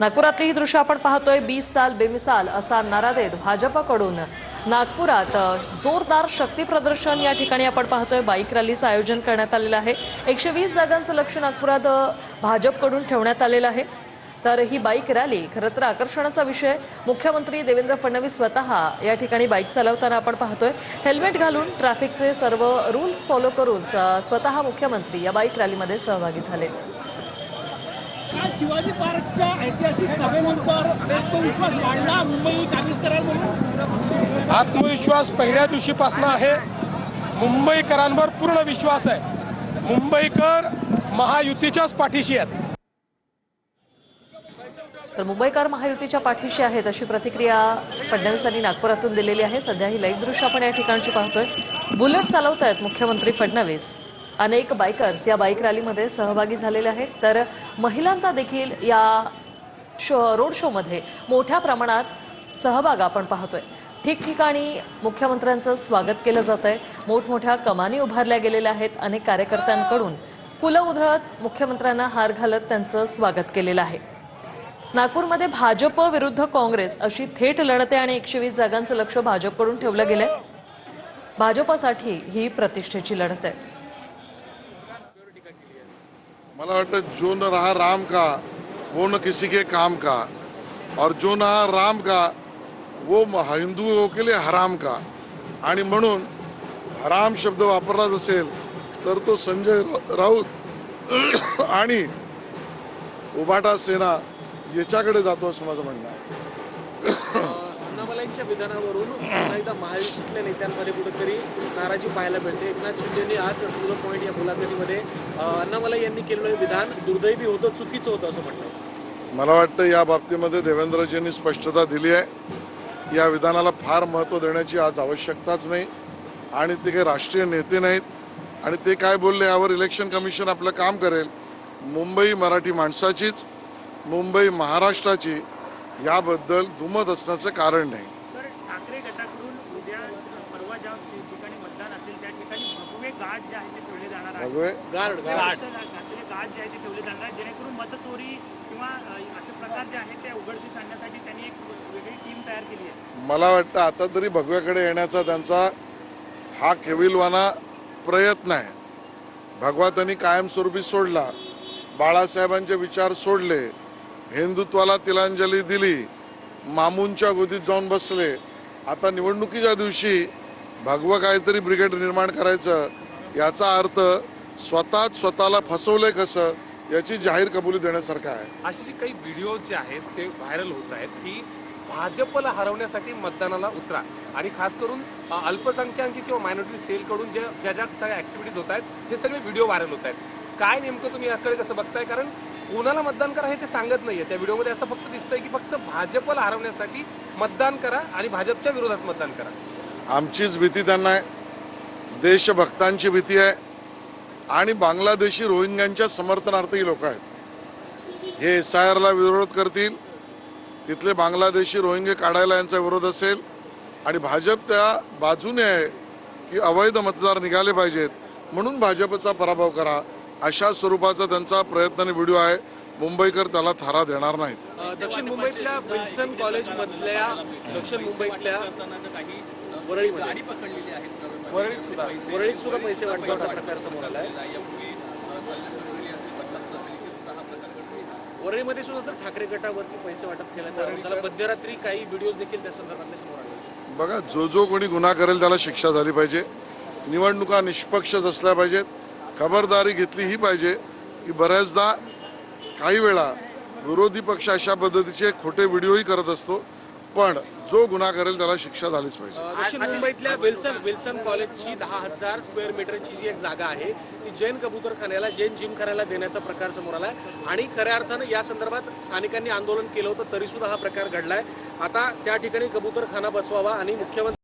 नागपुरातली ही दृश्य आपण पाहतोय। 20 साल बेमिसाल असा नारा देत भाजपकडून नागपुरात जोरदार शक्ती प्रदर्शन या ठिकाणी आपण पाहतोय। बाईक रॅलीचं आयोजन करण्यात आलेलं आहे। 120 जागांचं लक्ष नागपुरात भाजपकडून ठेवण्यात आलेलं आहे। तर ही बाईक रॅली खरं तर आकर्षणाचा विषय। मुख्यमंत्री देवेंद्र फडणवीस स्वतः या ठिकाणी बाईक चालवताना आपण पाहतोय। हेल्मेट घालून ट्रॅफिकचे सर्व रूल्स फॉलो करून स्वतः मुख्यमंत्री या बाईक रॅलीमध्ये सहभागी झालेत। शिवाजी पार्कच्या ऐतिहासिक सभेनंतर आत्मविश्वास वाढला मुंबई काबीज कराल म्हणून। आत्मविश्वास पहिल्या दिवशीपासून आहे। मुंबईकरांवर पूर्ण विश्वास आहे। मुंबईकर महायुतीच्याच पाठीशी आहेत। तर मुंबईकर महायुतीच्या पाठीशी आहेत अशी प्रतिक्रिया फडणवीसांनी नागपुरातून दिलेली आहे। सध्या ही लाईव्ह दृश्य आपण या ठिकाणची पाहतोय। बुलेट चालवतायत मुख्यमंत्री फडणवीस। अनेक बाईकर्स या बाईक रॅलीमध्ये सहभागी झालेले आहेत। तर महिलांचा देखील या रोड शोमध्ये मोठ्या प्रमाणात सहभाग आपण पाहतोय। ठिकठिकाणी मुख्यमंत्र्यांचं स्वागत केलं जात आहे। मोठमोठ्या कमानी उभारल्या गेलेल्या आहेत। अनेक कार्यकर्त्यांकडून फुलं उधळत मुख्यमंत्र्यांना हार घालत त्यांचं स्वागत केलेलं आहे। नागपूरमध्ये भाजप विरुद्ध काँग्रेस अशी थेट लढत आहे आणि 120 जागांचं लक्ष भाजपकडून ठेवलं गेलंय। भाजपसाठी ही प्रतिष्ठेची लढत आहे। मला वाटतं जो न रहा राम का वो न किसी के काम का, और जो ना राम का वो हिंदुओं के लिए हराम का। आणि म्हणून हराम शब्द वापरला असेल तर तो संजय राऊत आणि उबाटा सेना याच्याकडे जातो असं माझं म्हणणं आहे। अण्णामलांच्या विधानावरून पुन्हा एकदा महायुतीतल्या नेत्यांमध्ये कुठेतरी नाराजी पाहायला मिळते। एकनाथ शिंदेंनी आज टू द पॉइंट या मुलाखतीमध्ये अण्णामलाई यांनी केलेलं विधान दुर्दैवी होतं, चुकीचं होतं असं म्हटलं। मला वाटतं या बाबतीमध्ये देवेंद्रजींनी स्पष्टता दिली आहे। या विधानाला फार महत्त्व देण्याची आज आवश्यकताच नाही आणि ते काही राष्ट्रीय नेते नाहीत आणि ते काय बोलले यावर इलेक्शन कमिशन आपलं काम करेल। मुंबई मराठी माणसाचीच, मुंबई महाराष्ट्राची याबद्दल दुमत असण्याचं कारण नाही। सर, ठाकरे गटाकडून उद्या परवा ज्या ठिकाणी मतदान असेल त्या ठिकाणी भगवे गार्ड जे आहे ते ठेवले जाणार आहे। भगवे गार्ड गार्ड जे आहे ते ठेवले जाणार आहे, जेणेकरून मतचोरी किंवा असे प्रकार जे आहेत ते उघडकीस आणण्यासाठी त्यांनी एक वेगळी टीम तयार केली आहे। मला वाटतं आता तरी भगव्याकडे येण्याचा त्यांचा हा केविलवाना प्रयत्न आहे। भगवा त्यांनी कायमस्वरूपी सोडला, बाळासाहेबांचे विचार सोडले, हिंदुत्वाला तिलांजली दिली, मामूंच्या गोदीत जाऊन बसले। आता निवडणुकीच्या दिवशी भगवं काहीतरी ब्रिगेड निर्माण करायचं याचा अर्थ स्वतःला फसवलंय कसं याची जाहीर कबुली देण्यासारखं आहे। असे जे काही व्हिडिओ जे आहेत ते व्हायरल होत आहेत की भाजपला हरवण्यासाठी मतदानाला उतरा आणि खास करून अल्पसंख्याक किंवा मायनॉरिटी सेलकडून ज्या सगळ्या ऍक्टिव्हिटीज होत आहेत हे सगळे व्हिडिओ व्हायरल होत आहेत। काय नेमकं तुम्ही याकडे कसं बघताय? कारण कोणाला मतदान करा हे ते सांगत नाहीये। त्या व्हिडिओमध्ये असं फक्त दिसतंय की फक्त भाजपला हरवण्यासाठी मतदान करा आणि भाजपच्या विरोधात मतदान करा। आमचीच भीती त्यांना आहे, देशभक्तांची भीती आहे आणि बांगलादेशी रोहिंग्यांच्या समर्थनार्थही लोक आहेत। हे SIRला विरोध करतील, तिथले बांगलादेशी रोहिंगे काढायला यांचा विरोध असेल आणि भाजप त्या बाजूने आहे की अवैध मतदार निघाले पाहिजेत म्हणून भाजपचा पराभव करा अशा स्वरूपाचा त्यांचा प्रयत्न आणि व्हिडिओ आहे। मुंबईकर त्याला थारा देणार नाहीत। दक्षिण मुंबईतल्या विल्सन कॉलेज मधल्या दक्षिण मुंबईतल्या वरळीत सुद्धा पैसे वाटपाचा प्रकार समोर आलाय। वरळीमध्ये सुद्धा सर ठाकरे गटावरती पैसे वाटप केल्याचा त्याला मध्यरात्री काही व्हिडिओज देखील त्या संदर्भातले समोर आले। बघा, जो कोणी गुन्हा करेल त्याला शिक्षा झाली पाहिजे। निवडणुका निष्पक्षच असल्या पाहिजेत। खबरदारी घेतली ही पाहिजे की बऱ्याचदा काही वेळा विरोधी पक्ष अशा पद्धतीचे खोटे व्हिडिओही करत असतो, पण जो गुन्हा करेल त्याला शिक्षा झालीच पाहिजे। दक्षिण मुंबईतल्या विल्सन कॉलेजची 10,000 स्क्वेअर मीटरची जी एक जागा आहे ती जैन कबूतरखान्याला, जैन जिमखान्याला देण्याचा प्रकार समोर आलाय आणि खऱ्या अर्थानं या संदर्भात स्थानिकांनी आंदोलन केलं होतं तरी सुद्धा हा प्रकार घडलाय। आता त्या ठिकाणी कबूतरखाना बसवावा आणि मुख्यमंत्री